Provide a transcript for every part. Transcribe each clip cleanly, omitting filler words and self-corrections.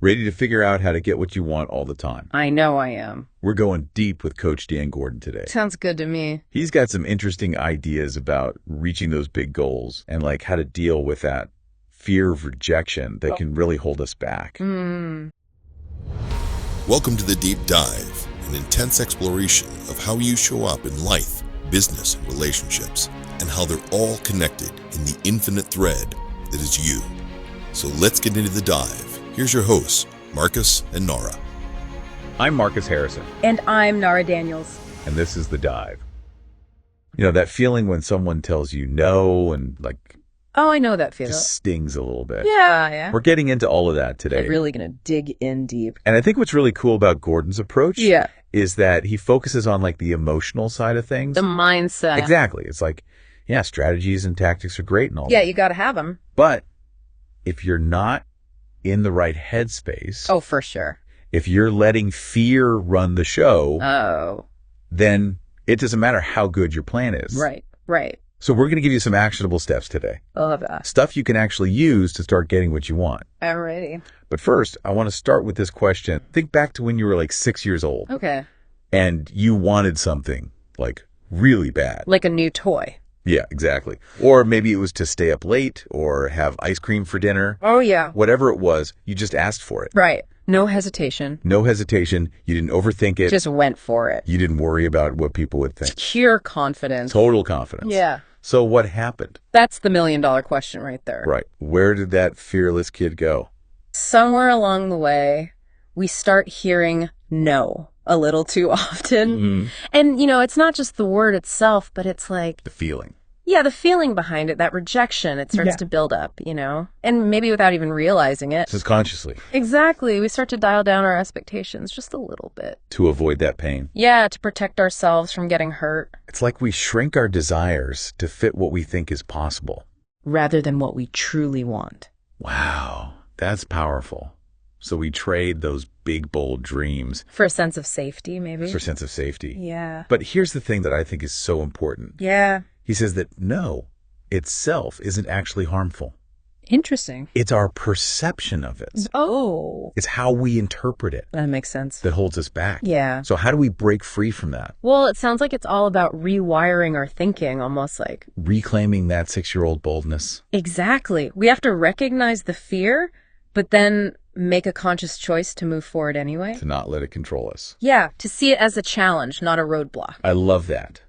Ready to figure out how to get what you want all the time. I know I am. We're going deep with Coach Dan Gordon today. Sounds good to me. He's got some interesting ideas about reaching those big goals and like how to deal with that fear of rejection that can really hold us back. Welcome to The Deep Dive, an intense exploration of how you show up in life, business, and relationships, and how they're all connected in the infinite thread that is you. So let's get into the dive. Here's your hosts, Marcus and Nara. I'm Marcus Harrison. And I'm Nara Daniels. And this is The Dive. You know, that feeling when someone tells you no and like... Oh, I know that feeling. Just stings a little bit. Yeah. We're getting into all of that today. I'm really going to dig in deep. And I think what's really cool about Gordon's approach is that he focuses on like the emotional side of things. The mindset. Exactly. It's like, yeah, strategies and tactics are great and all that. Yeah, you got to have them. But if you're not in the right headspace. Oh, for sure. If you're letting fear run the show, then it doesn't matter how good your plan is. Right. So we're going to give you some actionable steps today. I love that. Stuff you can actually use to start getting what you want. I'm ready. But first, I want to start with this question. Think back to when you were like 6 years old. Okay. And you wanted something like really bad. Like a new toy. Yeah, exactly. Or maybe it was to stay up late or have ice cream for dinner. Oh, yeah. Whatever it was, you just asked for it. Right. No hesitation. No hesitation. You didn't overthink it. Just went for it. You didn't worry about what people would think. Pure confidence. Total confidence. Yeah. So what happened? That's the $1 million question right there. Right. Where did that fearless kid go? Somewhere along the way, we start hearing no a little too often. Mm-hmm. And, you know, it's not just the word itself, but it's like... The feeling. Yeah, the feeling behind it, that rejection, it starts to build up, you know? And maybe without even realizing it. Subconsciously. Exactly. We start to dial down our expectations just a little bit. To avoid that pain. Yeah, to protect ourselves from getting hurt. It's like we shrink our desires to fit what we think is possible. Rather than what we truly want. Wow, that's powerful. So we trade those big, bold dreams. For a sense of safety, maybe. For a sense of safety. Yeah. But here's the thing that I think is so important. Yeah. He says that no itself isn't actually harmful. Interesting. It's our perception of it. Oh. It's how we interpret it. That makes sense. That holds us back. Yeah. So how do we break free from that? Well, it sounds like it's all about rewiring our thinking, almost like. Reclaiming that 6-year-old boldness. Exactly. We have to recognize the fear, but then make a conscious choice to move forward anyway. To not let it control us. Yeah, to see it as a challenge, not a roadblock. I love that.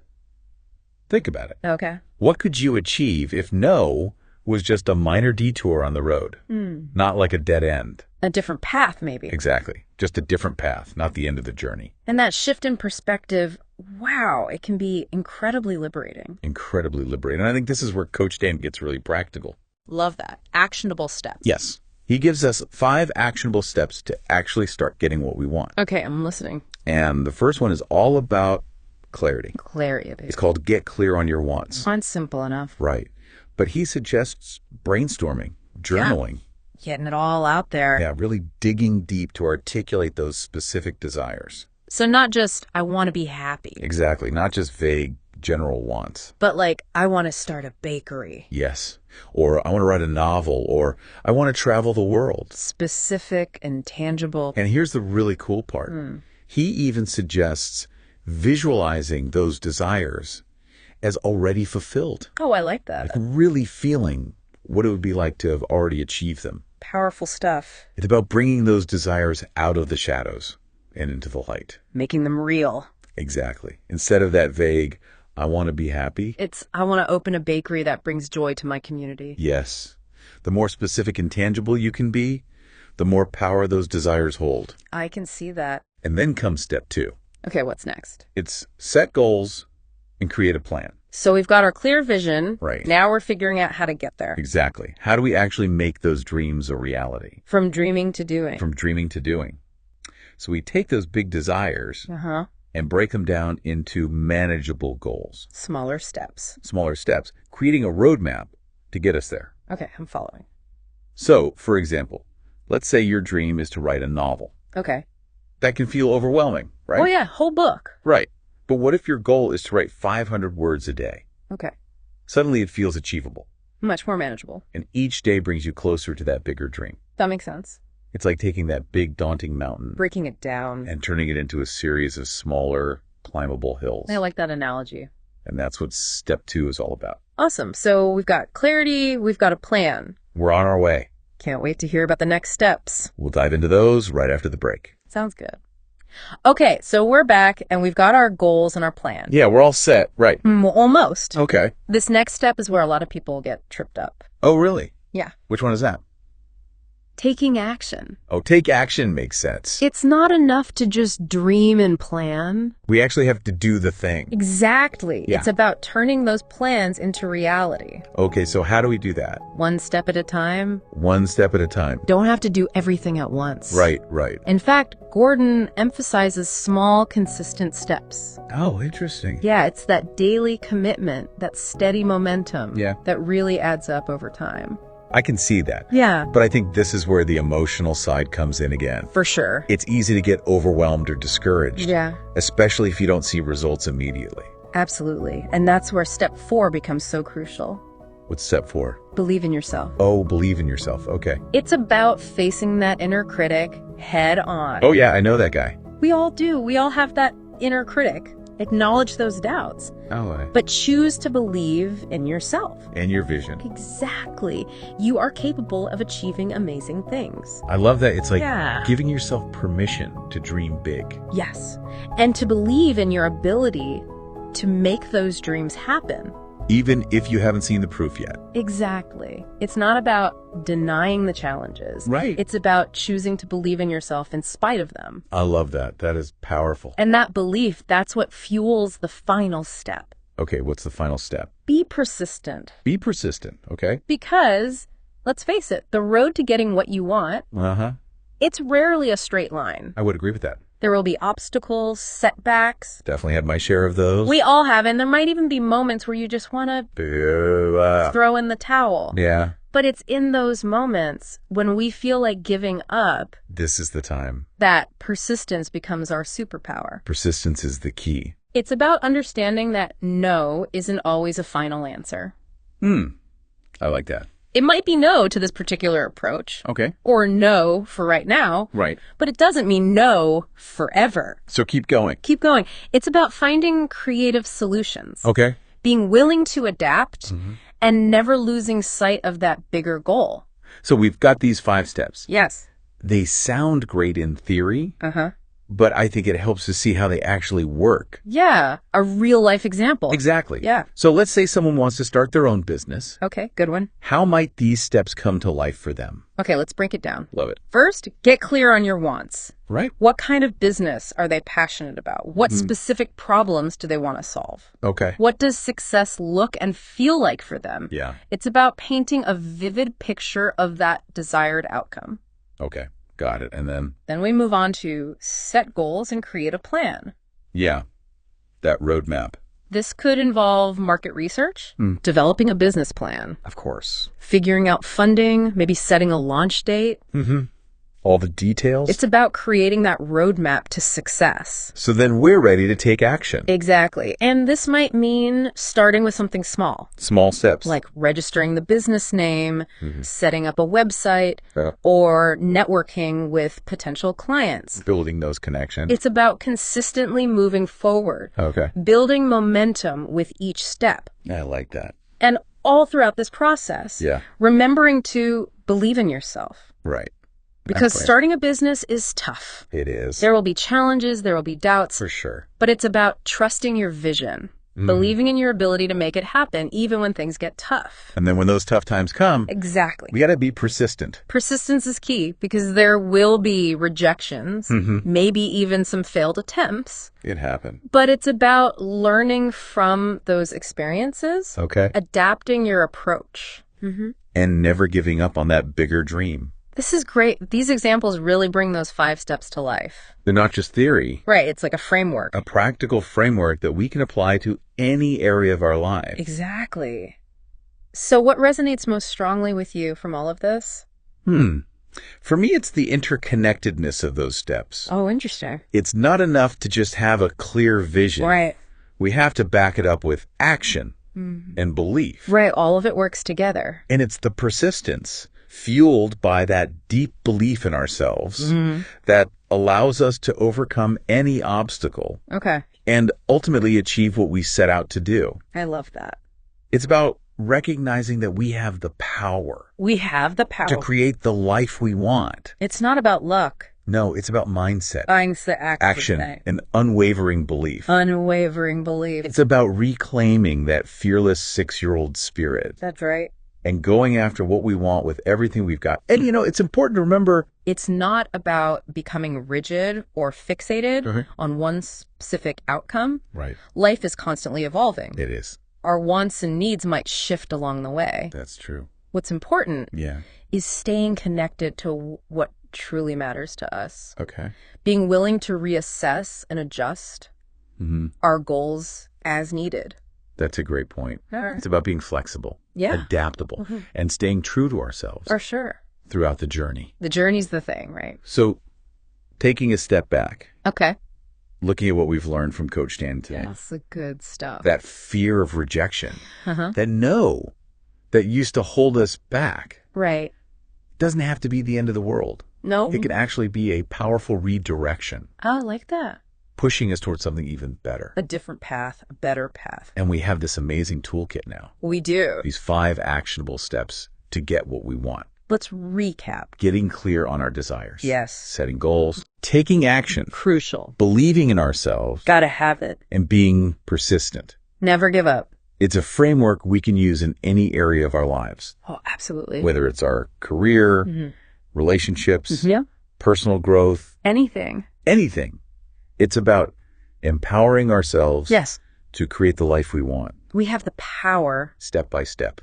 Think about it. Okay. What could you achieve if no was just a minor detour on the road? Not like a dead end. A different path, maybe. Exactly. Just a different path, not the end of the journey. And that shift in perspective, wow, it can be incredibly liberating. Incredibly liberating. And I think this is where Coach Dan gets really practical. Love that. Actionable steps. Yes. He gives us 5 actionable steps to actually start getting what we want. Okay, I'm listening. And the first one is all about clarity. Clarity, baby. It's called Get Clear on Your Wants. Mine's simple enough. Right. But he suggests brainstorming, journaling. Getting it all out there. Yeah, really digging deep to articulate those specific desires. So not just, I want to be happy. Exactly. Not just vague general wants. But like, I want to start a bakery. Yes. Or I want to write a novel, or I want to travel the world. Specific and tangible. And here's the really cool part. He even suggests visualizing those desires as already fulfilled. Oh, I like that. Like really feeling what it would be like to have already achieved them. Powerful stuff. It's about bringing those desires out of the shadows and into the light. Making them real. Exactly. Instead of that vague, I want to be happy. It's, I want to open a bakery that brings joy to my community. Yes. The more specific and tangible you can be, the more power those desires hold. I can see that. And then comes step 2. Okay, what's next? It's set goals and create a plan. So we've got our clear vision. Right. Now we're figuring out how to get there. Exactly. How do we actually make those dreams a reality? From dreaming to doing. From dreaming to doing. So we take those big desires and break them down into manageable goals. Smaller steps. Smaller steps, creating a roadmap to get us there. Okay, I'm following. So, for example, let's say your dream is to write a novel. Okay. That can feel overwhelming, right? Oh yeah, whole book. Right. But what if your goal is to write 500 words a day? Okay. Suddenly it feels achievable. Much more manageable. And each day brings you closer to that bigger dream. That makes sense. It's like taking that big, daunting mountain Breaking it down. and turning it into a series of smaller, climbable hills. I like that analogy. And that's what step 2 is all about. Awesome. So we've got clarity, we've got a plan. We're on our way. Can't wait to hear about the next steps. We'll dive into those right after the break. Sounds good. Okay, so we're back and we've got our goals and our plan. Yeah, we're all set. Right. Almost. Okay. This next step is where a lot of people get tripped up. Oh, really? Yeah. Which one is that? Taking action. Oh, take action makes sense. It's not enough to just dream and plan. We actually have to do the thing. Exactly. Yeah. It's about turning those plans into reality. Okay, so how do we do that? One step at a time. One step at a time. Don't have to do everything at once. Right, right. In fact, Gordon emphasizes small, consistent steps. Oh, interesting. Yeah, it's that daily commitment, that steady momentum Yeah. that really adds up over time. I can see that. Yeah, But I think this is where the emotional side comes in again. for sure. It's easy to get overwhelmed or discouraged. Yeah, Especially if you don't see results immediately. absolutely. And that's where step 4 becomes so crucial. What's step 4? Believe in yourself. Oh, believe in yourself. Okay. It's about facing that inner critic head on. Oh, yeah, I know that guy. We all do. We all have that inner critic. Acknowledge those doubts, Oh, but choose to believe in yourself. and your vision. Exactly. You are capable of achieving amazing things. I love that. It's like Yeah. giving yourself permission to dream big. Yes. And to believe in your ability to make those dreams happen. Even if you haven't seen the proof yet. Exactly. It's not about denying the challenges. Right. It's about choosing to believe in yourself in spite of them. I love that. That is powerful. And that belief, that's what fuels the final step. Okay, what's the final step? Be persistent. Be persistent, okay? Because, let's face it, the road to getting what you want, Uh-huh. it's rarely a straight line. I would agree with that. There will be obstacles, setbacks. Definitely had my share of those. We all have, and there might even be moments where you just want to Boo, throw in the towel. yeah, But it's in those moments when we feel like giving up this is the time. that persistence becomes our superpower. Persistence is the key. It's about understanding that no isn't always a final answer. I like that. It might be no to this particular approach, Okay. or no for right now, Right. but it doesn't mean no forever. So keep going. Keep going. It's about finding creative solutions, Okay. being willing to adapt, and never losing sight of that bigger goal. So we've got these 5 steps. Yes. They sound great in theory, Uh-huh. but I think it helps to see how they actually work. Yeah, a real life example. Exactly. Yeah. So let's say someone wants to start their own business. Okay, good one. How might these steps come to life for them? Okay, let's break it down. Love it. First, get clear on your wants. Right? What kind of business are they passionate about? What specific problems do they want to solve? Okay. What does success look and feel like for them? Yeah. It's about painting a vivid picture of that desired outcome. Okay. Got it. And then, Then we move on to set goals and create a plan. yeah, that roadmap. This could involve market research, developing a business plan, Of course. figuring out funding, maybe setting a launch date. All the details. It's about creating that roadmap to success. So then we're ready to take action. Exactly. And this might mean starting with something small, Small steps. like registering the business name, setting up a website, Yeah. or networking with potential clients. Building those connections. It's about consistently moving forward, Okay. building momentum with each step. I like that. And all throughout this process, Yeah. remembering to believe in yourself. Right. Because Right. starting a business is tough. It is. There will be challenges, there will be doubts, For sure. but it's about trusting your vision, believing in your ability to make it happen, even when things get tough. And then when those tough times come, Exactly. we got to be persistent. Persistence is key because there will be rejections, maybe even some failed attempts, It happened. but it's about learning from those experiences, Okay. adapting your approach. And never giving up on that bigger dream. This is great. These examples really bring those 5 steps to life. They're not just theory, Right. It's like a framework. a practical framework that we can apply to any area of our lives. Exactly. So what resonates most strongly with you from all of this? For me, it's the interconnectedness of those steps. Oh, interesting. It's not enough to just have a clear vision. Right. We have to back it up with action and belief. Right. All of it works together. And it's the persistence, fueled by that deep belief in ourselves that allows us to overcome any obstacle Okay. and ultimately achieve what we set out to do. I love that. It's about recognizing that we have the power We have the power. to create the life we want. It's not about luck. No, it's about mindset, It's the action, and unwavering belief. unwavering belief. It's about reclaiming that fearless 6-year-old spirit That's right. and going after what we want with everything we've got. And, it's important to remember. It's not about becoming rigid or fixated on one specific outcome. Right. Life is constantly evolving. It is. Our wants and needs might shift along the way. That's true. What's important Yeah. is staying connected to what truly matters to us. Okay. Being willing to reassess and adjust our goals as needed. That's a great point. Sure. It's about being flexible, Yeah. adaptable, and staying true to ourselves For sure. throughout the journey. The journey's the thing, right? So, taking a step back, Okay. looking at what we've learned from Coach Dan today, That's the good stuff. that fear of rejection, that no, that used to hold us back, Right. doesn't have to be the end of the world. No. It can actually be a powerful redirection, I like that. pushing us towards something even better. A different path, a better path. And we have this amazing toolkit now, We do. these 5 actionable steps to get what we want. Let's recap. Getting clear on our desires. Yes. Setting goals, taking action, Crucial. believing in ourselves, Gotta have it. and being persistent. Never give up. It's a framework we can use in any area of our lives, Oh, absolutely. whether it's our career, relationships, Yeah. personal growth, Anything. anything. It's about empowering ourselves Yes. to create the life we want, We have the power, step by step,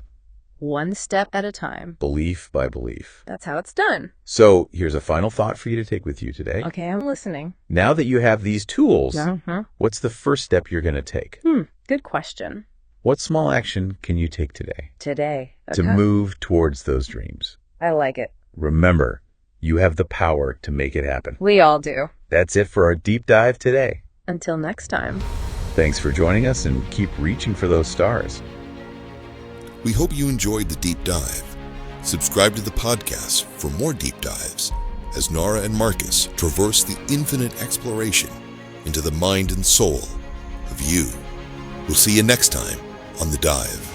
one step at a time. belief by belief. That's how it's done. So here's a final thought for you to take with you today. Okay, I'm listening. Now that you have these tools, Uh-huh. what's the first step you're going to take? Good question. What small action can you take today Today. to move towards those dreams? I like it. Remember, you have the power to make it happen. We all do. That's it for our deep dive today. Until next time. Thanks for joining us and keep reaching for those stars. We hope you enjoyed the deep dive. Subscribe to the podcast for more deep dives as Nara and Marcus traverse the infinite exploration into the mind and soul of you. We'll see you next time on The Dive.